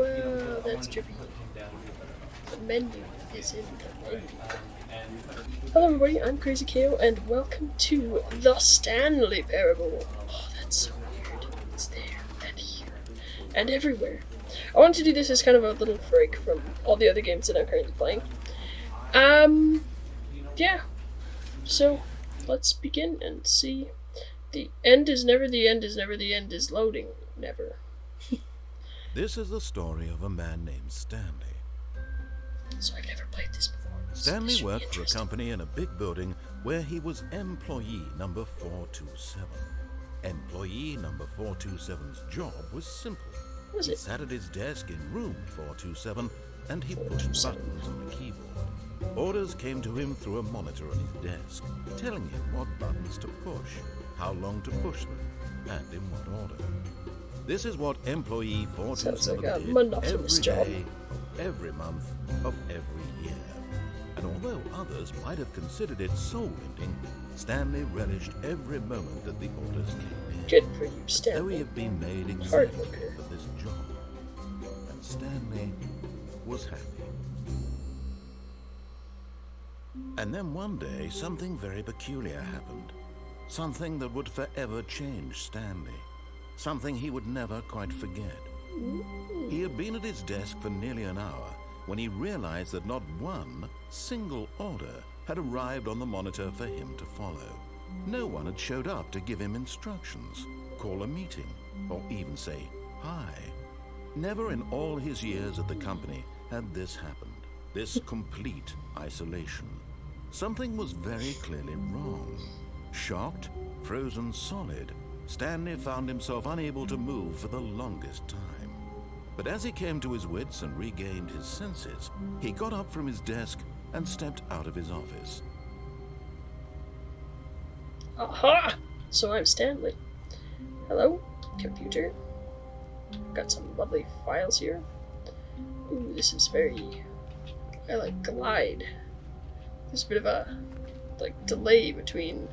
Wow, that's trippy. The menu is in the menu. Hello everybody, I'm Crazy KO, and welcome to the Stanley Parable. Oh, that's so weird. It's there, and here, and everywhere. I wanted to do this as kind of a little break from all the other games that I'm currently playing. Yeah. So, let's begin and see. The end is never the end is never the end is loading. Never. This is the story of a man named Stanley. So I've never played this before. Stanley worked for a company in a big building where he was employee number 427. Employee number 427's job was simple. He sat at his desk in room 427 and he pushed buttons on the keyboard. Orders came to him through a monitor on his desk, telling him what buttons to push, how long to push them, and in what order. This is what employee 427 did every day, of every month, of every year. And although others might have considered it soul-ending, Stanley relished every moment that the orders came in. Good for you, Stanley. Though he had been made exactly for this job. And Stanley was happy. And then one day, something very peculiar happened. Something that would forever change Stanley. Something he would never quite forget. He had been at his desk for nearly an hour when he realized that not one single order had arrived on the monitor for him to follow. No one had showed up to give him instructions, call a meeting, or even say hi. Never in all his years at the company had this happened. This complete isolation. Something was very clearly wrong. Shocked, frozen solid, Stanley found himself unable to move for the longest time. But as he came to his wits and regained his senses, he got up from his desk and stepped out of his office. Aha! So I'm Stanley. Hello, computer. Got some lovely files here. Ooh, this is very... I like glide. There's a bit of a delay between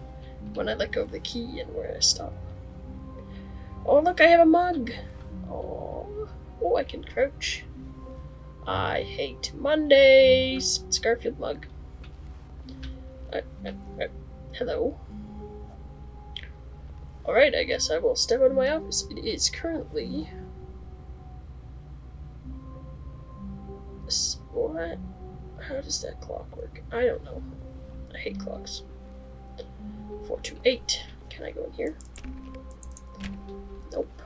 when I let go of the key and where I stop. Oh, look, I have a mug. Oh, I can crouch. I hate Mondays. It's Garfield mug. Hello. Alright, I guess I will step out of my office. It is currently... What? How does that clock work? I don't know. I hate clocks. 428. Can I go in here? Nope.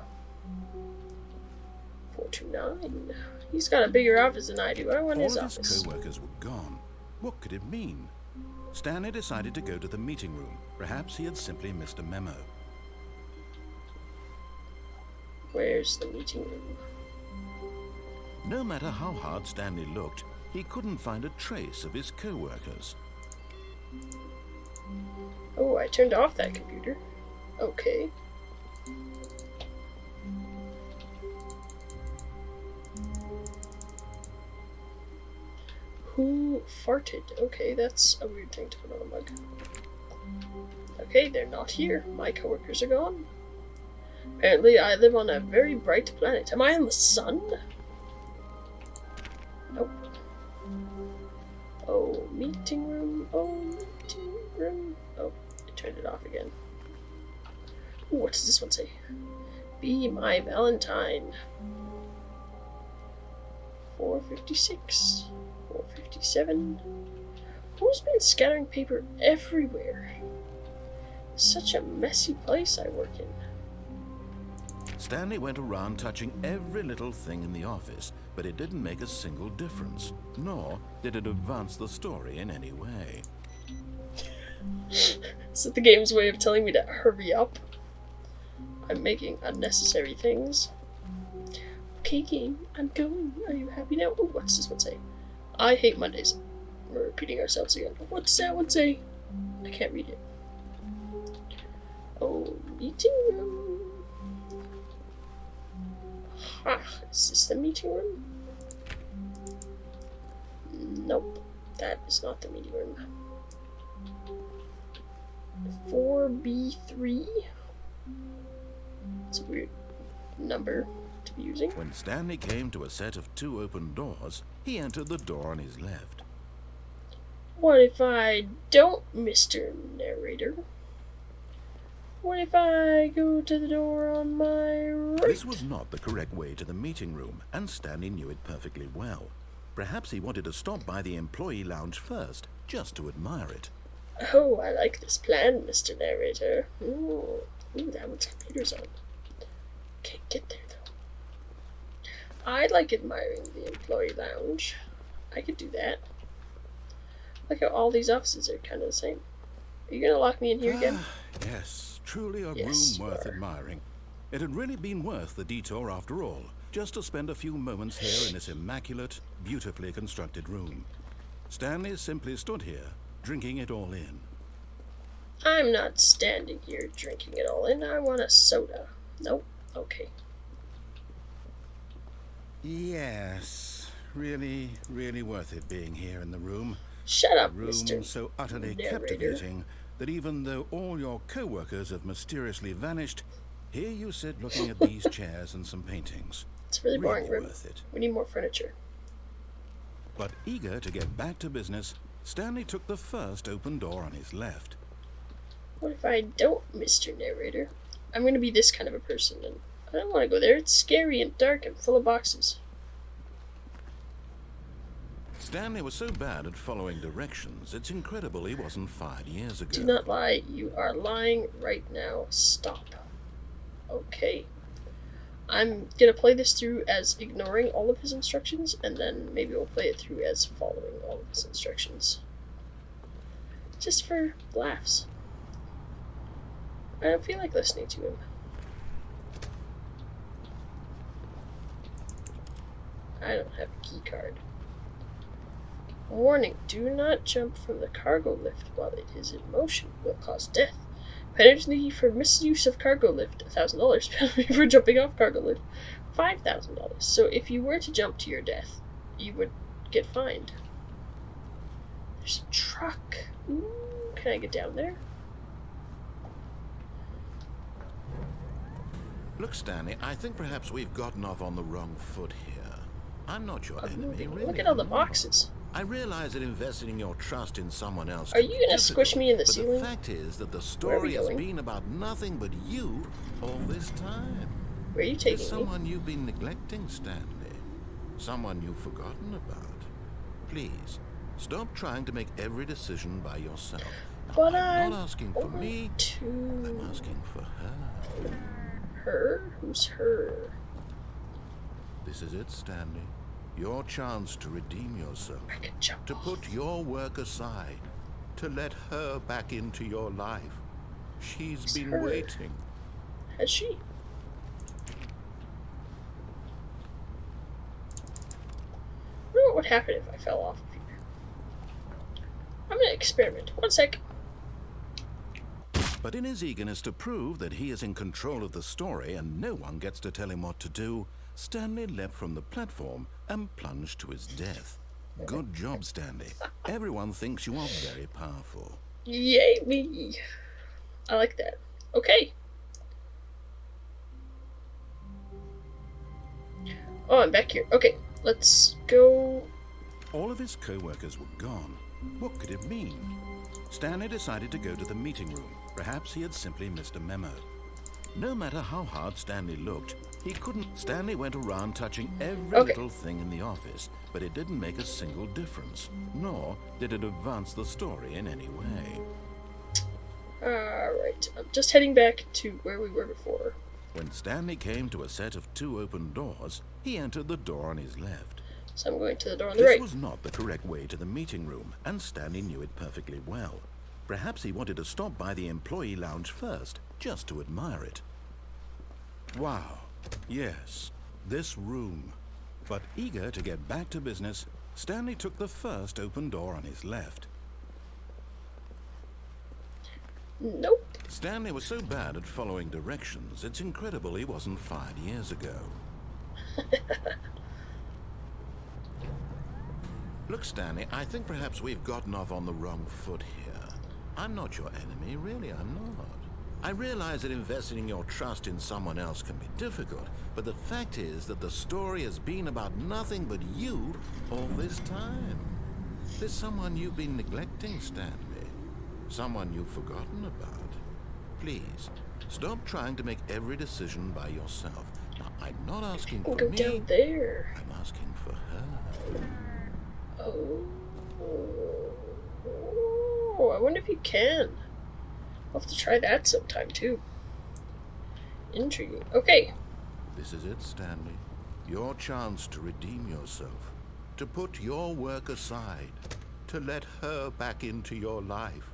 429. He's got a bigger office than I do. I want his office. All of his co-workers were gone. What could it mean? Stanley decided to go to the meeting room. Perhaps he had simply missed a memo. Where's the meeting room? No matter how hard Stanley looked, he couldn't find a trace of his co-workers. Oh, I turned off that computer. Okay. Who farted? Okay, that's a weird thing to put on a mug. Okay, they're not here. My coworkers are gone. Apparently, I live on a very bright planet. Am I on the sun? Nope. Oh, meeting room. Oh, meeting room. Oh, I turned it off again. Ooh, what does this one say? Be my Valentine. 456. 457. Who's been scattering paper everywhere? Such a messy place I work in. Stanley went around touching every little thing in the office, but it didn't make a single difference, nor did it advance the story in any way. Is that the game's way of telling me to hurry up? I'm making unnecessary things. Okay, game, I'm going. Are you happy now? Oh, what's this one say? I hate Mondays. We're repeating ourselves again. What's that one say? I can't read it. Oh, meeting room. Ah, is this the meeting room? Nope, that is not the meeting room. 4B3? It's a weird number. to be using. When Stanley came to a set of 2 open doors, he entered the door on his left. What if I don't, Mr. Narrator? What if I go to the door on my right? This was not the correct way to the meeting room, and Stanley knew it perfectly well. Perhaps he wanted to stop by the employee lounge first, just to admire it. Oh, I like this plan, Mr. Narrator. Ooh, that one's computer's on. Can't get there, though. I like admiring the employee lounge. I could do that. Look how all these offices are kind of the same. Are you going to lock me in here again? Yes, truly a Yes, room you worth are. admiring. It had really been worth the detour after all, just to spend a few moments here in this immaculate, beautifully constructed room. Stanley simply stood here, drinking it all in. I'm not standing here drinking it all in. I want a soda. Nope. Okay. Yes, really worth it being here in the room. Shut A up, room Mr. so utterly Narrator. captivating that even though all your co-workers have mysteriously vanished, here you sit looking at these chairs and some paintings. It's a really boring Really room. worth it. We need more furniture. But eager to get back to business, Stanley took the first open door on his left. What if I don't, Mr. Narrator? I'm going to be this kind of a person, and I don't want to go there. It's scary and dark and full of boxes. Stanley was so bad at following directions, it's incredible he wasn't fired years ago. Do not lie. You are lying right now. Stop. Okay. I'm going to play this through as ignoring all of his instructions, and then maybe we'll play it through as following all of his instructions. Just for laughs. I don't feel like listening to him. I don't have a key card. Warning, do not jump from the cargo lift while it is in motion. Will cause death. Penalty for misuse of cargo lift, $1,000. Penalty for jumping off cargo lift, $5,000. So if you were to jump to your death, you would get fined. There's a truck. Ooh, can I get down there? Look, Stanley, I think perhaps we've gotten off on the wrong foot here. I'm not your enemy, really. Look at all the I'm not. boxes. I realize that investing your trust in someone else Are can you be gonna squish difficult, me in the but ceiling? the fact is that the Where are we story has going? been about nothing but you all this time. Where are you There's taking me? someone you've been neglecting, Stanley. Someone you've forgotten about. Please, stop trying to make every decision by yourself. Now, But I'm I'm not asking for me, to I'm asking for her. her? Who's her? This is it, Stanley. Your chance to redeem yourself. I can jump To off. put your work aside. To let her back into your life. She's It's been her. waiting. Has she? I wonder what would happen if I fell off of here. I'm gonna experiment. 1 sec. But in his eagerness to prove that he is in control of the story and no one gets to tell him what to do, Stanley leapt from the platform and plunged to his death. Good job, Stanley. Everyone thinks you are very powerful. Yay me! I like that. Okay. Oh, I'm back here. Okay, let's go. All of his co-workers were gone. What could it mean? Stanley decided to go to the meeting room. Perhaps he had simply missed a memo. No matter how hard Stanley looked, he couldn't. Stanley went around touching every Okay. little thing in the office, but it didn't make a single difference, nor did it advance the story in any way. Alright, I'm just heading back to where we were before. When Stanley came to a set of 2 open doors, he entered the door on his left. So I'm going to the door on the This right. was not the correct way to the meeting room, and Stanley knew it perfectly well. Perhaps he wanted to stop by the employee lounge first, just to admire it. Wow, yes, this room. But eager to get back to business, Stanley took the first open door on his left. Nope. Stanley was so bad at following directions, it's incredible he wasn't fired years ago. Look, Stanley, I think perhaps we've gotten off on the wrong foot here. I'm not your enemy, really, I'm not. I realize that investing your trust in someone else can be difficult, but the fact is that the story has been about nothing but you all this time. There's someone you've been neglecting, Stanley. Someone you've forgotten about. Please, stop trying to make every decision by yourself. Now, I'm not asking for Go me. down there. I'm asking for her. Oh, I wonder if you can. I'll have to try that sometime too. Intriguing. Okay. This is it, Stanley. Your chance to redeem yourself. To put your work aside. To let her back into your life.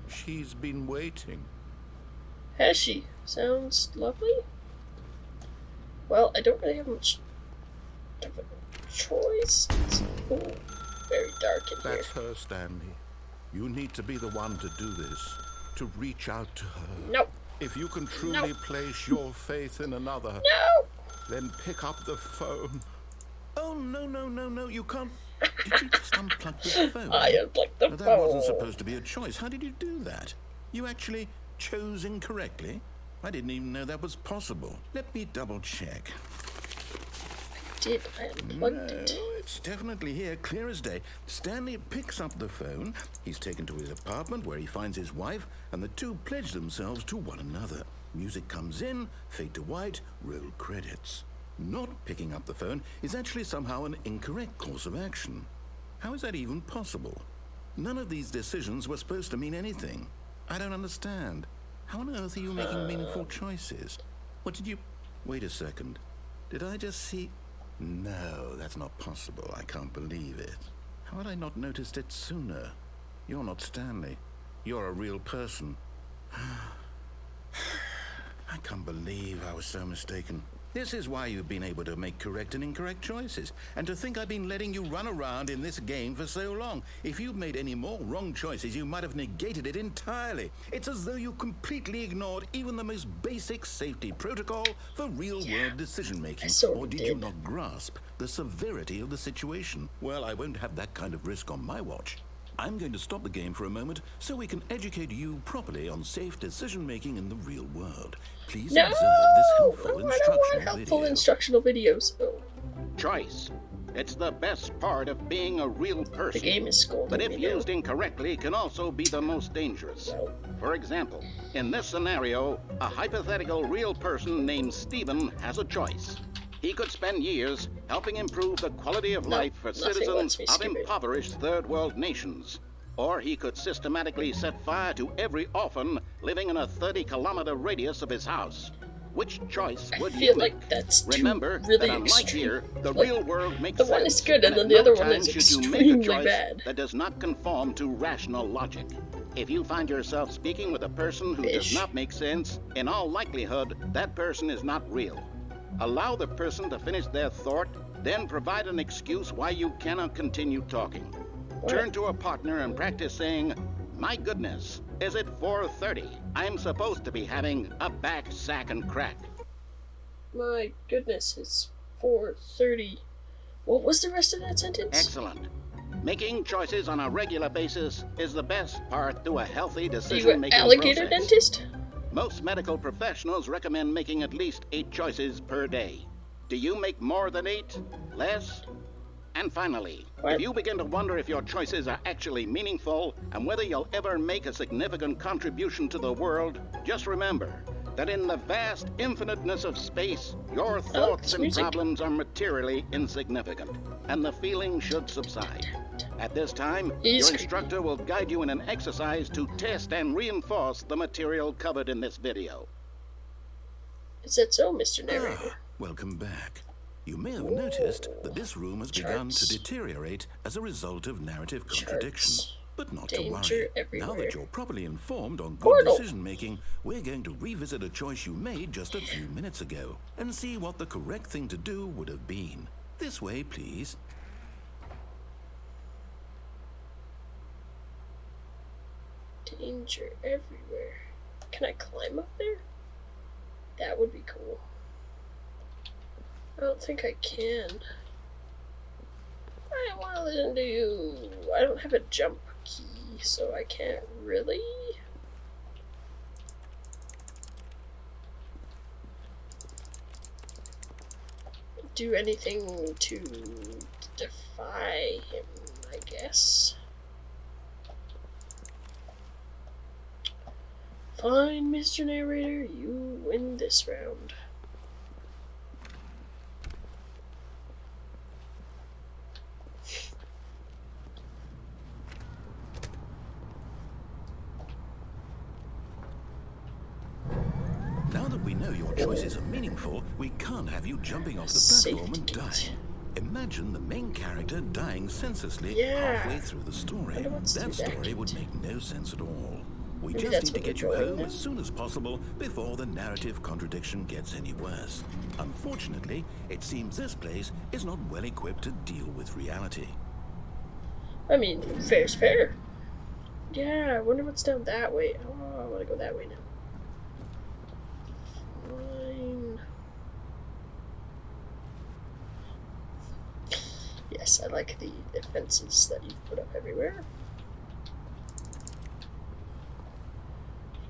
She's been waiting. Has she? Sounds lovely. Well, I don't really have much of a choice. It's very dark in here. That's her, Stanley. You need to be the one to do this. To reach out to her. No. If you can truly place your faith in another, No. then pick up the phone. Oh, no, you can't. Did you just unplug the phone? I unplugged the phone. That wasn't supposed to be a choice. How did you do that? You actually chose incorrectly? I didn't even know that was possible. Let me double check. I unplugged it. It's definitely here, clear as day. Stanley picks up the phone. He's taken to his apartment where he finds his wife, and the two pledge themselves to one another. Music comes in, fade to white, roll credits. Not picking up the phone is actually somehow an incorrect course of action. How is that even possible? None of these decisions were supposed to mean anything. I don't understand. How on earth are you making meaningful choices? What did you... Wait a second. Did I just see... No, that's not possible. I can't believe it. How had I not noticed it sooner? You're not Stanley. You're a real person. I can't believe I was so mistaken. This is why you've been able to make correct and incorrect choices. And to think I've been letting you run around in this game for so long. If you'd made any more wrong choices, you might have negated it entirely. It's as though you completely ignored even the most basic safety protocol for real-world decision-making. Or did you not grasp the severity of the situation? Well, I won't have that kind of risk on my watch. I'm going to stop the game for a moment so we can educate you properly on safe decision-making in the real world. Please observe this helpful I don't want helpful instructional videos. Oh. Choice. It's the best part of being a real person. The game is scolding but if me used now. incorrectly, can also be the most dangerous. For example, in this scenario, a hypothetical real person named Stephen has a choice. He could spend years helping improve the quality of life for citizens of impoverished third world nations. Or he could systematically set fire to every orphan living in a 30-kilometer radius of his house. Which choice would you make? Like that's Remember really that unlike extreme. here, the real world makes the sense. one is good and then at the no other one time is should you make extremely a choice bad. that does not conform to rational logic. If you find yourself speaking with a person who does not make sense, in all likelihood, that person is not real. Allow the person to finish their thought, then provide an excuse why you cannot continue talking. Turn to a partner and practice saying, "My goodness, is it 4:30? I'm supposed to be having a back, sack, and crack." My goodness, it's 4:30. What was the rest of that sentence? Excellent. Making choices on a regular basis is the best part to a healthy Are you decision-making an alligator process. dentist? Most medical professionals recommend making at least 8 choices per day. Do you make more than 8? Less? And finally, if you begin to wonder if your choices are actually meaningful and whether you'll ever make a significant contribution to the world, just remember that in the vast infiniteness of space, your thoughts and problems are materially insignificant, and the feeling should subside. At this time, your instructor will guide you in an exercise to test and reinforce the material covered in this video. Is that so, Mr. Narrator? Welcome back. You may have noticed that this room has begun to deteriorate as a result of narrative contradiction. But not to worry. Now that you're properly informed on good decision-making, we're going to revisit a choice you made just a few minutes ago and see what the correct thing to do would have been. This way, please. Danger everywhere. Can I climb up there? That would be cool. I don't think I can. I don't want to listen to you. I don't have a jump key, so I can't really. do anything to defy him, I guess. Fine, Mr. Narrator, you win this round. Now that we know your choices are meaningful, we can't have you jumping off the platform and dying. Imagine the main character dying senselessly halfway through the story. That story would make no sense at all. We just need to get you home as soon as possible before the narrative contradiction gets any worse. Unfortunately, it seems this place is not well equipped to deal with reality. I mean, fair's fair. Yeah, I wonder what's down that way. Oh, I want to go that way now. Fine. Yes, I like the fences that you've put up everywhere.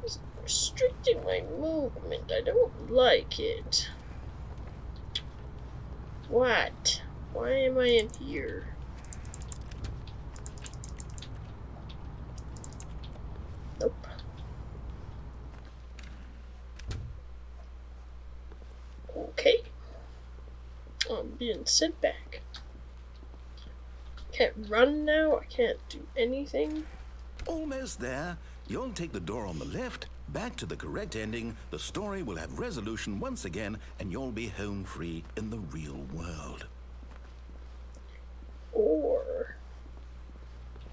It's restricting my movement. I don't like it. What? Why am I in here? Nope. Okay. I'm being sent back. Can't run now. I can't do anything. Almost there. You'll take the door on the left, back to the correct ending, the story will have resolution once again, and you'll be home free in the real world. Or...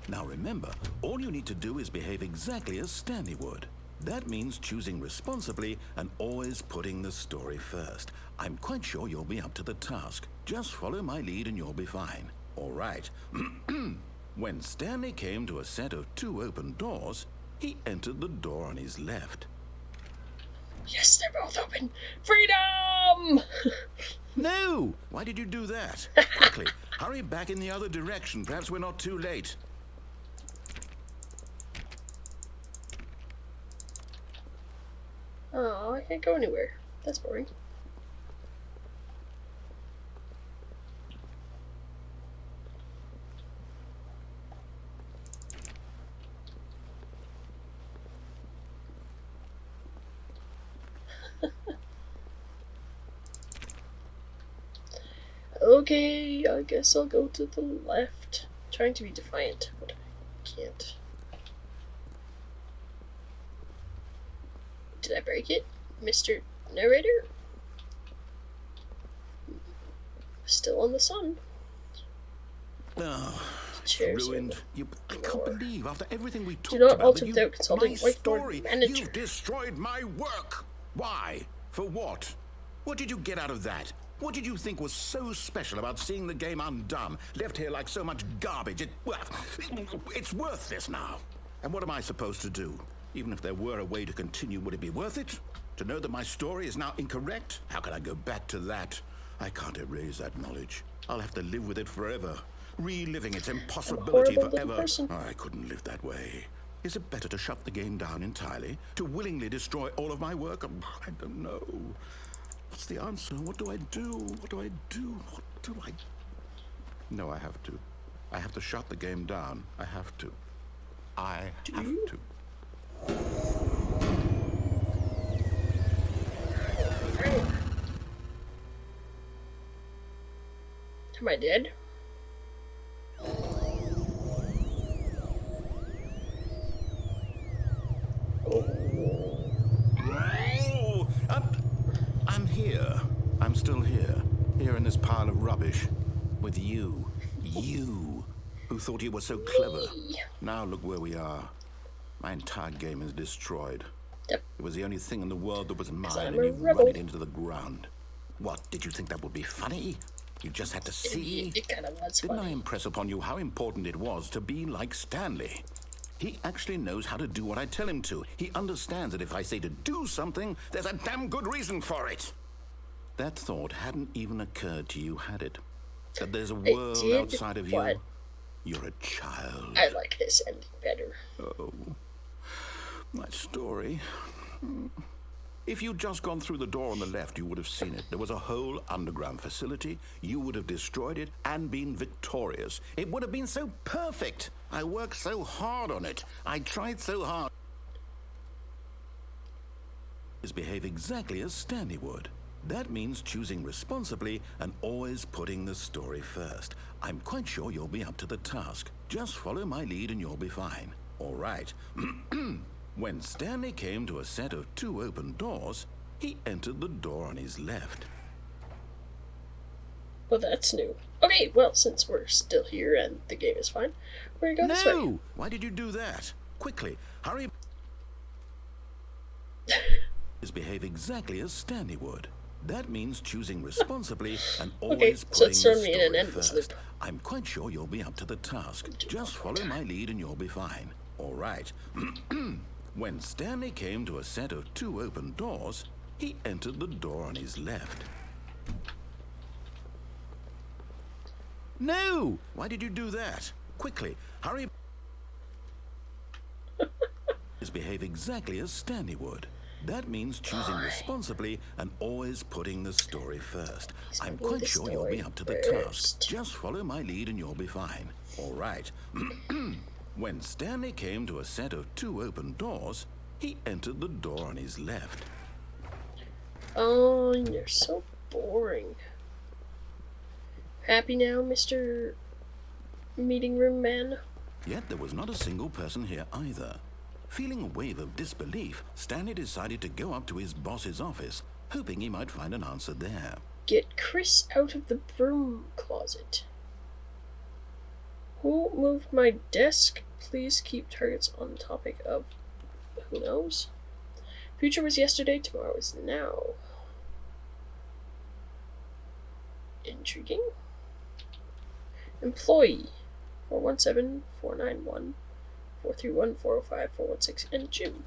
Now remember, all you need to do is behave exactly as Stanley would. That means choosing responsibly and always putting the story first. I'm quite sure you'll be up to the task. Just follow my lead and you'll be fine. All right. When Stanley came to a set of 2 open doors, he entered the door on his left. Yes, they're both open. Freedom! No! Why did you do that? Quickly, hurry back in the other direction. Perhaps we're not too late. Oh, I can't go anywhere. That's boring. Okay, I guess I'll go to the left. I'm trying to be defiant, but I can't. Did I break it, Mr. Narrator? Still on the sun. Oh, Cheers. ruined. I can't believe after everything we talked Do not about alter that without consulting my whiteboard story, manager. you've destroyed my work. Why? For what? What did you get out of that? What did you think was so special about seeing the game undone, left here like so much garbage? It's worthless now. And what am I supposed to do? Even if there were a way to continue, would it be worth it? To know that my story is now incorrect? How can I go back to that? I can't erase that knowledge. I'll have to live with it forever, reliving its impossibility forever. I couldn't live that way. Is it better to shut the game down entirely? To willingly destroy all of my work? I don't know. What's the answer? What do I do? What do I do? What do I... No, I have to. I have to shut the game down. I have to. I have to. Am I dead? Oh, I'm here. I'm still here. Here in this pile of rubbish. With you. You. Who thought you were so clever. Now look where we are. My entire game is destroyed. Yep. It was the only thing in the world that was mine, I'm and a you've rebel. run it into the ground. What, did you think that would be funny? You just had to see? It kind of was Didn't I funny. impress upon you how important it was to be like Stanley? He actually knows how to do what I tell him to. He understands that if I say to do something, there's a damn good reason for it. That thought hadn't even occurred to you, had it? That there's a world did, outside of but you? You're a child. I like this ending better. Oh, my story. If you'd just gone through the door on the left, you would have seen it. There was a whole underground facility. You would have destroyed it and been victorious. It would have been so perfect. I worked so hard on it. I tried so hard. Behave exactly as Stanley would. That means choosing responsibly and always putting the story first. I'm quite sure you'll be up to the task. Just follow my lead and you'll be fine. All right. When Stanley came to a set of 2 open doors, he entered the door on his left. Well, that's new. Okay, well, since we're still here and the game is fine, we're gonna go this way. No! Why did you do that? Quickly, hurry. Behave exactly as Stanley would. That means choosing responsibly and always so putting it's the throwing me in an story endless first. loop. I'm quite sure you'll be up to the task. Just follow my lead and you'll be fine. All right. When Stanley came to a set of 2 open doors, he entered the door on his left. No! Why did you do that? Quickly, hurry. Behave exactly as Stanley would. That means choosing responsibly and always putting the story first. I'm quite sure you'll be up to the task. Just follow my lead and you'll be fine. All right. When Stanley came to a set of 2 open doors, he entered the door on his left. Oh, you're so boring. Happy now, Mr. Meeting Room Man? Yet there was not a single person here either. Feeling a wave of disbelief, Stanley decided to go up to his boss's office, hoping he might find an answer there. Get Chris out of the broom closet. Who moved my desk? Please keep targets on the topic of who knows. Future was yesterday, tomorrow is now. Intriguing. Employee 417 491 431 405 416 and Jim.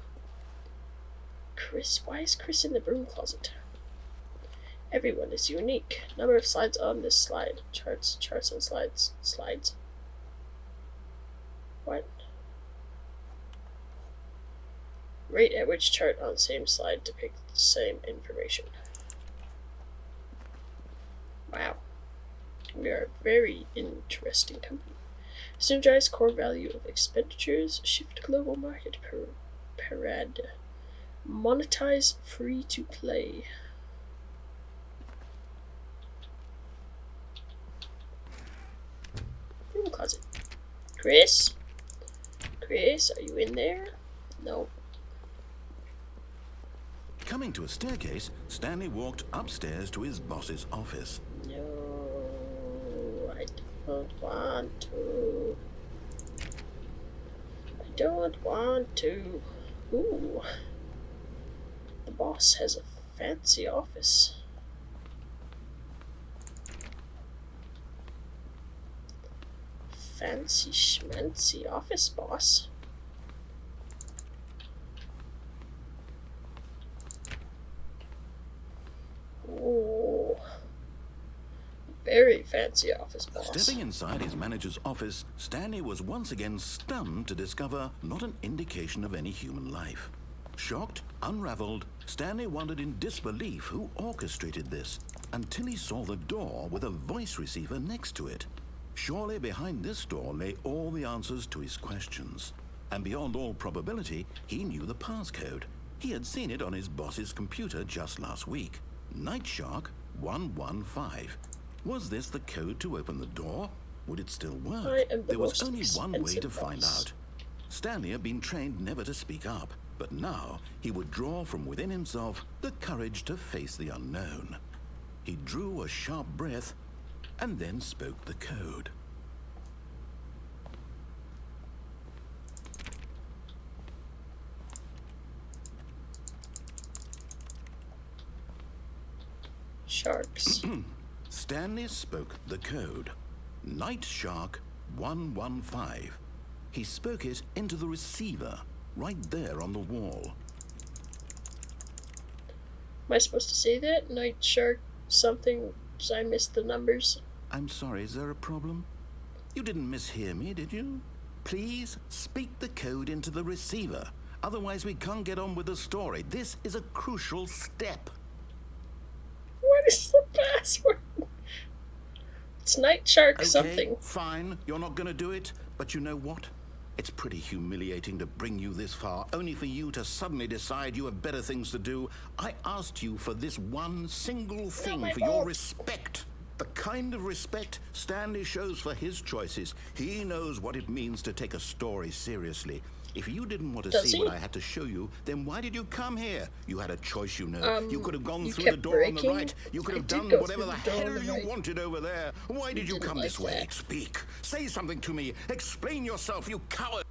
Chris, why is Chris in the broom closet? Everyone is unique. Number of slides on this slide. Charts and slides. Slides. What? Rate at which chart on same slide depicts the same information. Wow. We are a very interesting company. Synergize core value of expenditures. Shift global market parade. Monetize free to play. Room closet. Chris? Chris, are you in there? No. Coming to a staircase, Stanley walked upstairs to his boss's office. No, I don't want to. I don't want to. Ooh. The boss has a fancy office. Fancy schmancy office, boss. Oh, very fancy office, boss. Stepping inside his manager's office, Stanley was once again stunned to discover not an indication of any human life. Shocked, unraveled, Stanley wondered in disbelief who orchestrated this, until he saw the door with a voice receiver next to it. Surely behind this door lay all the answers to his questions. And beyond all probability, he knew the passcode. He had seen it on his boss's computer just last week. Nightshark 115. Was this the code to open the door? Would it still work? There was only one way to find out. Stanley had been trained never to speak up, but now he would draw from within himself the courage to face the unknown. He drew a sharp breath and then spoke the code. Sharks. Stanley spoke the code. Nightshark 115. He spoke it into the receiver, right there on the wall. Am I supposed to say that? Nightshark something? Did I miss the numbers? I'm sorry, is there a problem? You didn't mishear me, did you? Please speak the code into the receiver. Otherwise, we can't get on with the story. This is a crucial step. What is the password? It's Night Shark Okay, something. fine. You're not going to do it. But you know what? It's pretty humiliating to bring you this far, only for you to suddenly decide you have better things to do. I asked you for this one single thing, for your respect. The kind of respect Stanley shows for his choices. He knows what it means to take a story seriously. If you didn't want to see what I had to show you, then why did you come here? You had a choice, you know. You could have gone through the door on the right. You could have done whatever the hell you wanted over there. Why did you come this way? Speak. Say something to me. Explain yourself, you coward.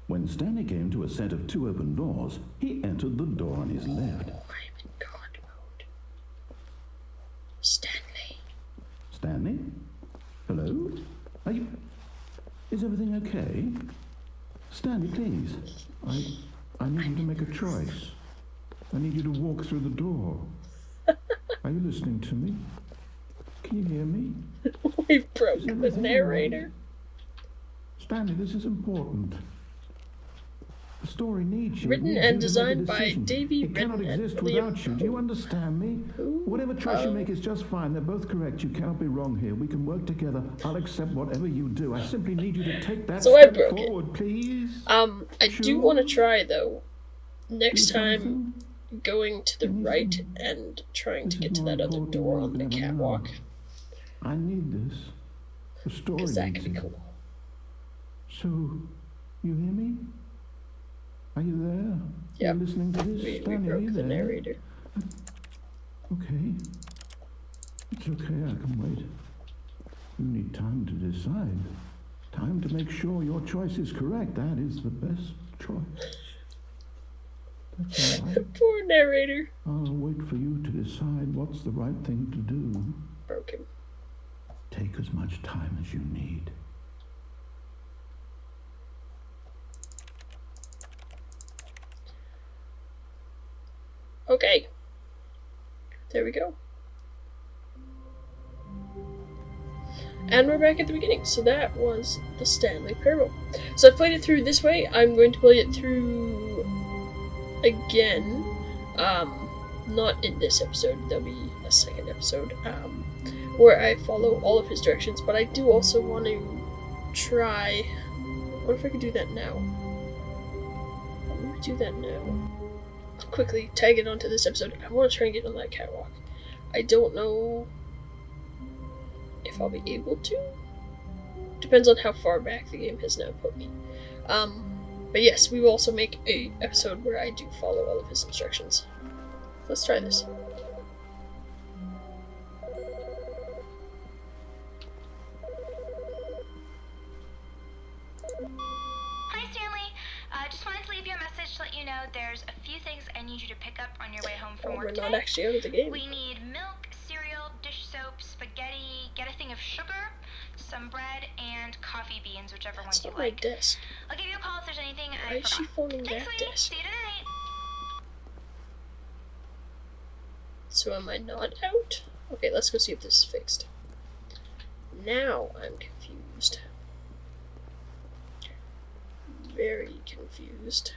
When Stanley came to a set of 2 open doors, he entered the door on his left. I'm in God mode. Stanley. Stanley? Hello? Are you... Is everything okay? Stanley, please. I need you to make a choice. I need you to walk through the door. Are you listening to me? Can you hear me? We broke the narrator. Stanley, this is important. The story needs you. Written and designed by Davey. It cannot exist without you. Do you understand me? Who? Whatever choice you make is just fine. They're both correct. You cannot be wrong here. We can work together. I'll accept whatever you do. I simply need you to take that step forward, please. I do want to try, though, next time going to the right and trying to get to that other door on the catwalk. I need this. The story Because that needs could be it. cool. So, you hear me? Are you there? Yeah. Are you listening to this? We Stanley, are broke you the there? narrator. Okay. It's okay, I can wait. You need time to decide. Time to make sure your choice is correct. That is the best choice. That's all right. Poor narrator. I'll wait for you to decide what's the right thing to do. Broke him. Take as much time as you need. Okay. There we go. And we're back at the beginning. So that was the Stanley Parable. So I've played it through this way. I'm going to play it through again. Not in this episode. There'll be a second episode where I follow all of his directions. But I do also want to try... What if I could do that now? Let me do that now. Quickly tag it onto this episode. I want to try and get on that catwalk. I don't know if I'll be able to. Depends on how far back the game has now put me. But yes, we will also make a episode where I do follow all of his instructions. Let's try this. Hi, Stanley. Just wanted to leave you a message to let you know there's a few things I need you to pick up on your way home from Oh, work we're today. not actually out of the game. We need milk, cereal, dish soap, spaghetti, get a thing of sugar, some bread, and coffee beans, whichever That's ones you not my like. desk. I'll give you a call if there's anything Why I is she forgot. phoning Thanks, that sweetie. desk? See you tonight. So am I not out? Okay, let's go see if this is fixed. Now I'm confused. Very confused.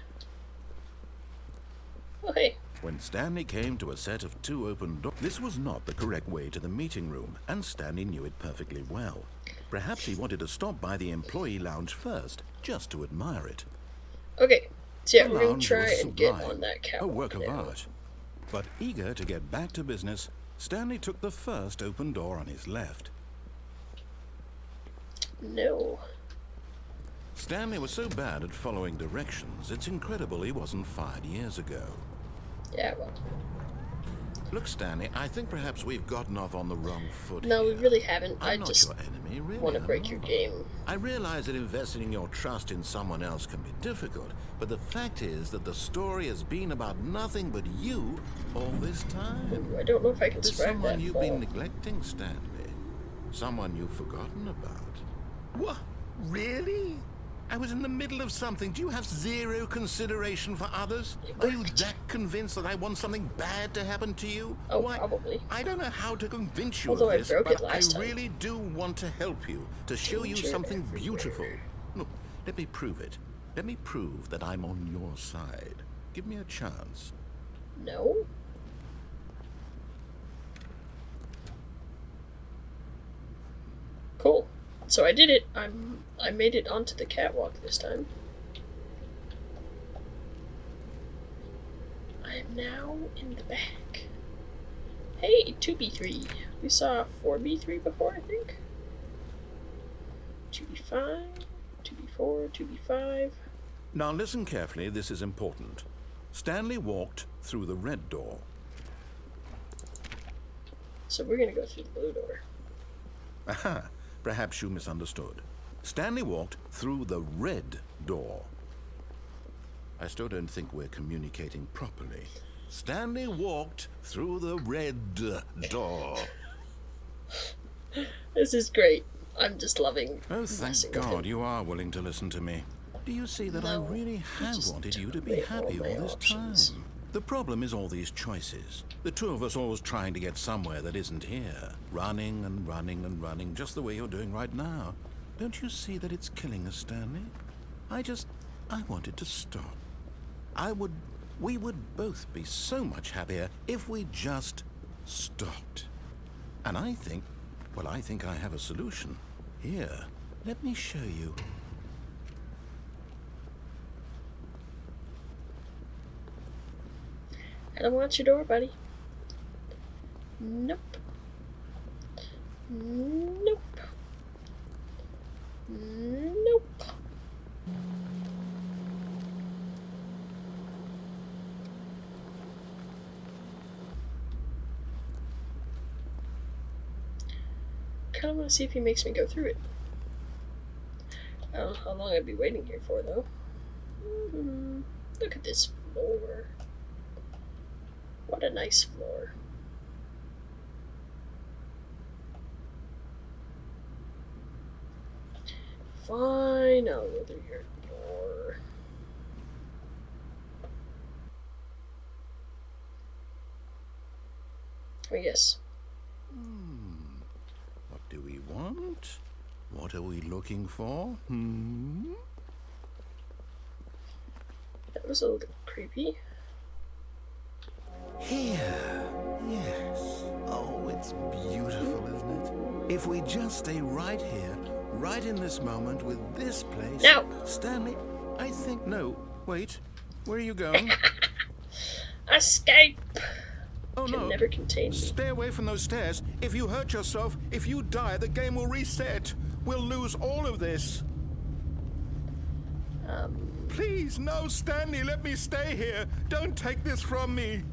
Okay. When Stanley came to a set of 2 open doors, this was not the correct way to the meeting room, and Stanley knew it perfectly well. Perhaps he wanted to stop by the employee lounge first, just to admire it. Okay. So yeah, The we're gonna lounge try was and get sublime, on that a catwalk work of now. art. But eager to get back to business, Stanley took the first open door on his left. No. Stanley was so bad at following directions, it's incredible he wasn't fired years ago. Yeah, well. Look, Stanley, I think perhaps we've gotten off on the wrong foot No, we here. really haven't. I I'm not just your enemy, really. want to I'm break your not. game. I realize that investing your trust in someone else can be difficult, but the fact is that the story has been about nothing but you all this time. Ooh, I don't know if I can There's survive someone that you've fall. been neglecting, Stanley. Someone you've forgotten about. What? Really? I was in the middle of something. Do you have zero consideration for others? Are you that convinced that I want something bad to happen to you? Oh, Why, probably. I don't know how to convince you Although I of this, broke but it last I time. really do want to help you, to show you Danger something everywhere. beautiful. Look, let me prove it. Let me prove that I'm on your side. Give me a chance. No. Cool. So I did it. I made it onto the catwalk this time. I am now in the back. Hey, 2B3. We saw 4B3 before, I think. 2B5, 2B4, 2B5. Now listen carefully, this is important. Stanley walked through the red door. So we're gonna go through the blue door. Aha, perhaps you misunderstood. Stanley walked through the red door. I still don't think we're communicating properly. Stanley walked through the red door. This is great. I'm just loving. Oh, thank God you are willing to listen to me. Do you see that No, I really have just wanted you to be weigh happy all all my this options. time? The problem is all these choices. The two of us always trying to get somewhere that isn't here. Running and running and running, just the way you're doing right now. Don't you see that it's killing us, Stanley? I wanted to stop. We would both be so much happier if we just stopped. And I think I have a solution. Here, let me show you. I don't want your door, buddy. Nope. Nope. Nope. I kind of want to see if he makes me go through it. I don't know how long I'd be waiting here for, though. Look at this floor. What a nice floor. Fine, I'll go through your door. Oh, yes. What do we want? What are we looking for? That was a little creepy. Here. Yes. Oh, it's beautiful, isn't it? If we just stay right here, right in this moment with this place. No. Stanley, I think. No. Wait. Where are you going? Escape! Oh, Can no. never contain me. Stay away from those stairs. If you hurt yourself, if you die, the game will reset. We'll lose all of this. Please, no, Stanley, let me stay here. Don't take this from me.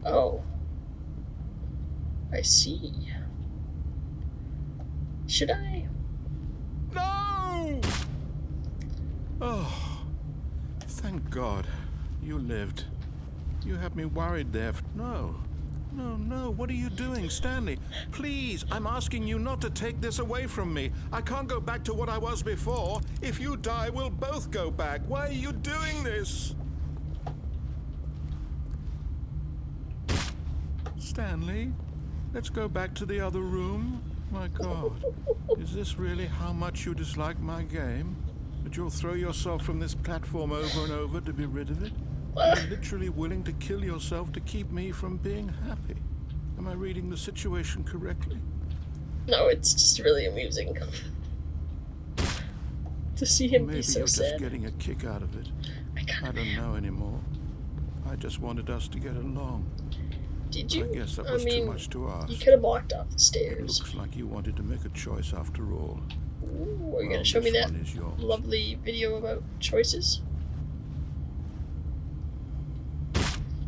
Oh. I see. Should I? No! Oh, thank God. You lived. You had me worried there. No. No, what are you doing, Stanley? Please, I'm asking you not to take this away from me. I can't go back to what I was before. If you die, we'll both go back. Why are you doing this? Stanley, let's go back to the other room. My God, is this really how much you dislike my game? That you'll throw yourself from this platform over and over to be rid of it? You're literally willing to kill yourself to keep me from being happy. Am I reading the situation correctly? No, it's just really amusing. To see him Maybe be so you're sad. just getting a kick out of it. I don't know anymore. I just wanted us to get along. Did you? I guess that was too much to ask. You could have walked off the It stairs. looks like you wanted to make a choice after all. Ooh, are you Well, gonna show me this that one is yours. lovely video about choices?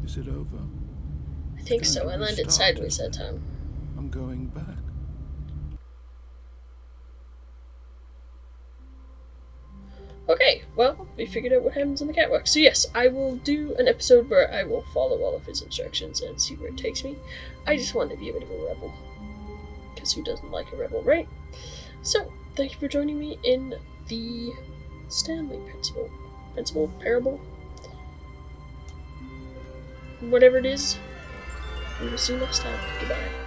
Is it over? I think It's so. going I to landed restart, sideways isn't that it? time. I'm going back. Okay, well, we figured out what happens on the catwalk. So yes, I will do an episode where I will follow all of his instructions and see where it takes me. I just want to be a bit of a rebel. Because who doesn't like a rebel, right? So, thank you for joining me in the Stanley Parable? Whatever it is, we will see you next time. Goodbye.